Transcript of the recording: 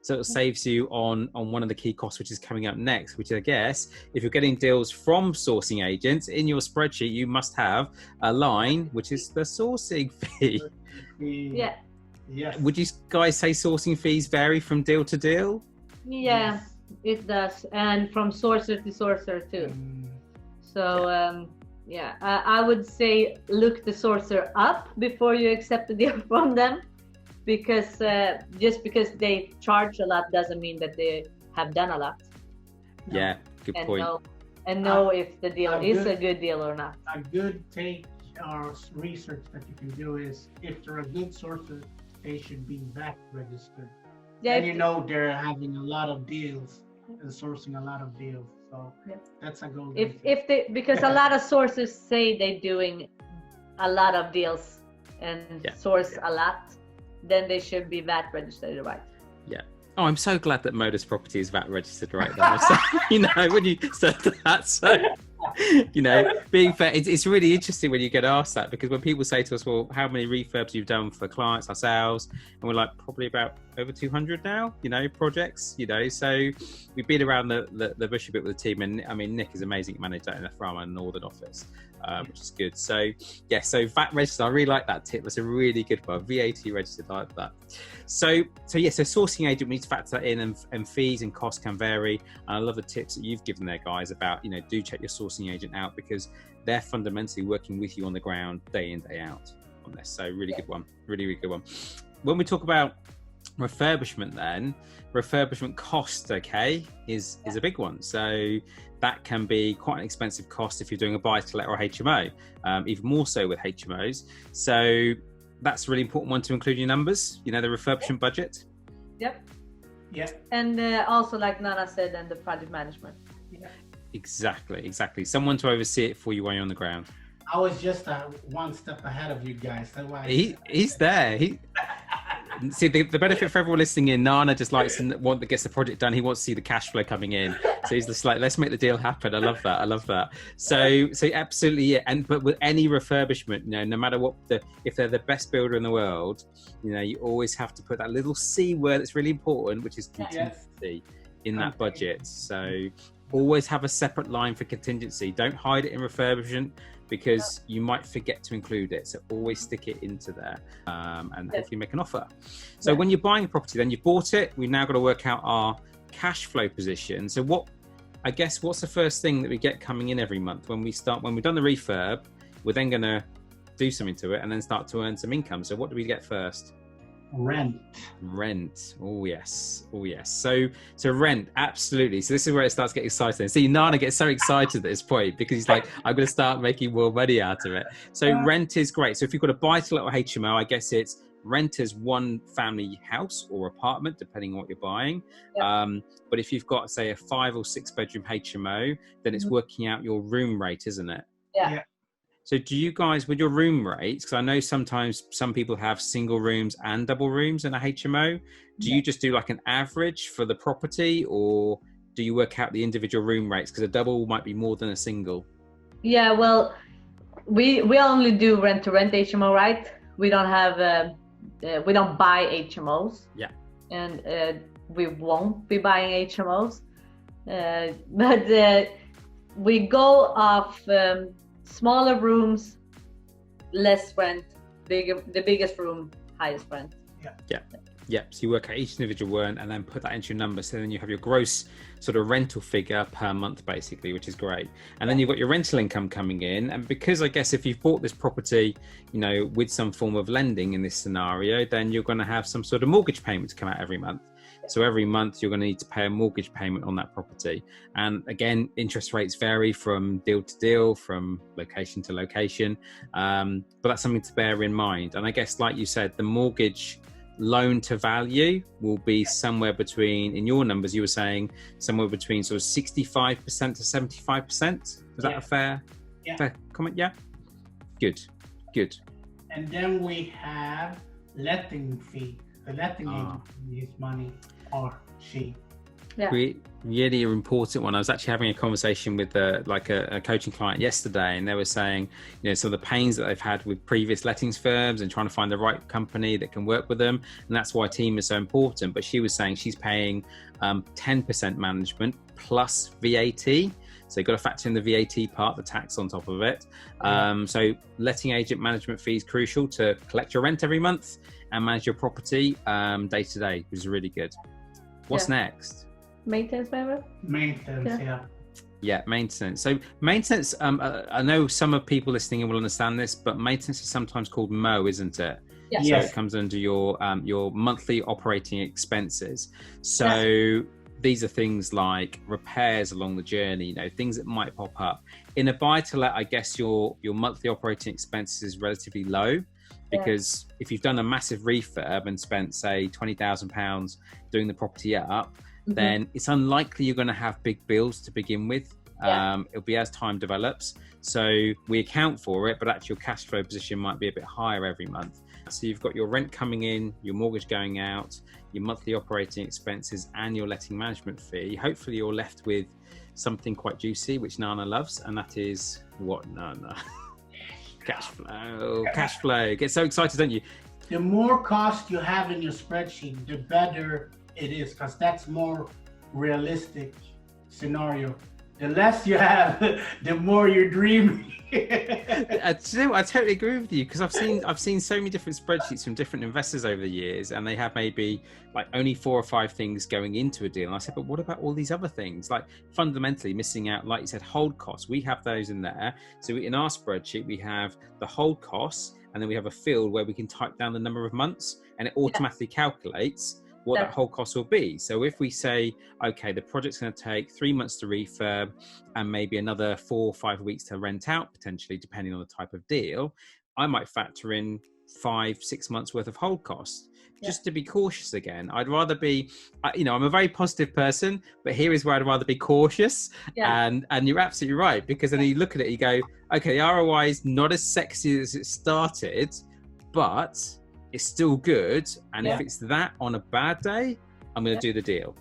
sort of saves you on one of the key costs, which is coming up next, which I guess if you're getting deals from sourcing agents in your spreadsheet, you must have a line which is the sourcing fee. Yeah. Yes. Would you guys say sourcing fees vary from deal to deal? Yeah, it does, and from sourcer to sourcer too. So yeah, I would say look the sourcer up before you accept the deal from them, because just because they charge a lot doesn't mean that they have done a lot. Yeah, good point. Know if the deal is a good deal or not. A good take or research that you can do is, if they're a good sourcer, they should be VAT registered. Yeah, and you know they're having a lot of deals and sourcing a lot of deals. So that's a goal. If they, because a lot of sources say they're doing a lot of deals and source a lot, then they should be VAT registered, right? Yeah. Oh, I'm so glad that Modus Property is VAT registered right now. So, you know, when you said that, so, you know, being fair, it's really interesting when you get asked that, because when people say to us, well, how many refurbs you've done for clients, ourselves, and we're like, probably about over 200 now, you know, projects, you know, so we've been around the bush a bit with the team, and I mean, Nick is amazing at managing that in the Frama Northern office, which is good. So yeah, so VAT registered, I really like that tip. That's a really good one. VAT registered, I like that. So yeah, so sourcing agent, we need to factor that in, and fees and costs can vary. And I love the tips that you've given there, guys, about, you know, do check your sourcing agent out, because they're fundamentally working with you on the ground day in, day out on this. So really good one, really good one. When we talk about refurbishment, then refurbishment cost, okay, is a big one. So that can be quite an expensive cost if you're doing a buy-to-let or HMO, even more so with HMOs. So that's a really important one to include in your numbers, you know, the refurbishment budget. Yep. Yeah. And also, like Nana said, and the project management. Yeah. Exactly. Someone to oversee it for you while you're on the ground. I was just one step ahead of you guys. That's why he's there. See, the benefit for everyone listening in, Nana just likes to want that gets the project done. He wants to see the cash flow coming in. So he's just like, let's make the deal happen. I love that. So absolutely, yeah. But with any refurbishment, you know, no matter what, if they're the best builder in the world, you know, you always have to put that little C word that's really important, which is contingency in that budget. So always have a separate line for contingency. Don't hide it in refurbishment, because you might forget to include it. So always stick it into there, and hopefully make an offer. So when you're buying a property, then you've bought it, we've now got to work out our cash flow position. So what's the first thing that we get coming in every month when we've done the refurb? We're then going to do something to it and then start to earn some income. So what do we get first? Rent. Oh yes. So rent, absolutely. So this is where it starts getting exciting. See, Nana gets so excited at this point, because he's like, I'm going to start making more money out of it. So rent is great. So if you've got a buy-to-let or HMO, I guess it's rent as one family house or apartment, depending on what you're buying. But if you've got, say, a 5 or 6 bedroom HMO, then it's working out your room rate, isn't it? Yeah. So do you guys, with your room rates, because I know sometimes some people have single rooms and double rooms in a HMO, do you just do like an average for the property, or do you work out the individual room rates? Because a double might be more than a single. Yeah, well, we only do rent-to-rent HMO, right? We don't have, we don't buy HMOs. Yeah. And we won't be buying HMOs. But we go off smaller rooms, less rent, the biggest room, highest rent. Yeah. So you work out each individual one and then put that into your number. So then you have your gross sort of rental figure per month, basically, which is great. And then you've got your rental income coming in. And because I guess if you've bought this property, you know, with some form of lending in this scenario, then you're going to have some sort of mortgage payment to come out every month. So every month you're going to need to pay a mortgage payment on that property. And again, interest rates vary from deal to deal, from location to location. But that's something to bear in mind. And I guess, like you said, the mortgage loan to value will be somewhere between, in your numbers, you were saying somewhere between sort of 65% to 75%. Is that a fair comment? Yeah. Good. And then we have letting fee. The letting agent needs money, or she. Yeah. Really important one. I was actually having a conversation with a coaching client yesterday, and they were saying, some of the pains that they've had with previous lettings firms and trying to find the right company that can work with them, and that's why team is so important. But she was saying she's paying 10% management plus VAT. So you've got to factor in the VAT part, the tax on top of it. So letting agent management fee is crucial to collect your rent every month and manage your property day to day, which is really good. What's next? Maintenance, member? Maintenance, yeah, maintenance. So maintenance, I know some of people listening will understand this, but maintenance is sometimes called MO, isn't it? Yeah. So it comes under your monthly operating expenses. So these are things like repairs along the journey, things that might pop up. In a buy-to-let, I guess your monthly operating expenses is relatively low, because if you've done a massive refurb and spent, say, £20,000 doing the property up, then it's unlikely you're going to have big bills to begin with. It'll be as time develops. So we account for it, but actually your cash flow position might be a bit higher every month. So you've got your rent coming in, your mortgage going out, your monthly operating expenses, and your letting management fee. Hopefully you're left with something quite juicy, which Nana loves, and that is what, Nana? Cash flow. Get so excited, don't you? The more cost you have in your spreadsheet, the better it is, because that's more realistic scenario. The less you have, the more you're dreaming. I totally agree with you, because I've seen so many different spreadsheets from different investors over the years, and they have maybe like only 4 or 5 things going into a deal. And I said, but what about all these other things? Like fundamentally missing out, like you said, hold costs. We have those in there. So in our spreadsheet, we have the hold costs, and then we have a field where we can type down the number of months, and it automatically calculates what that whole cost will be. So if we say, okay, the project's going to take 3 months to refurb and maybe another 4 or 5 weeks to rent out, potentially, depending on the type of deal, I might factor in 5-6 months worth of hold costs, just to be cautious again. I'd rather be, I'm a very positive person, but here is where I'd rather be cautious. And you're absolutely right, because then you look at it, you go, okay, the ROI is not as sexy as it started, but it's still good. And if it's that on a bad day, I'm going to do the deal.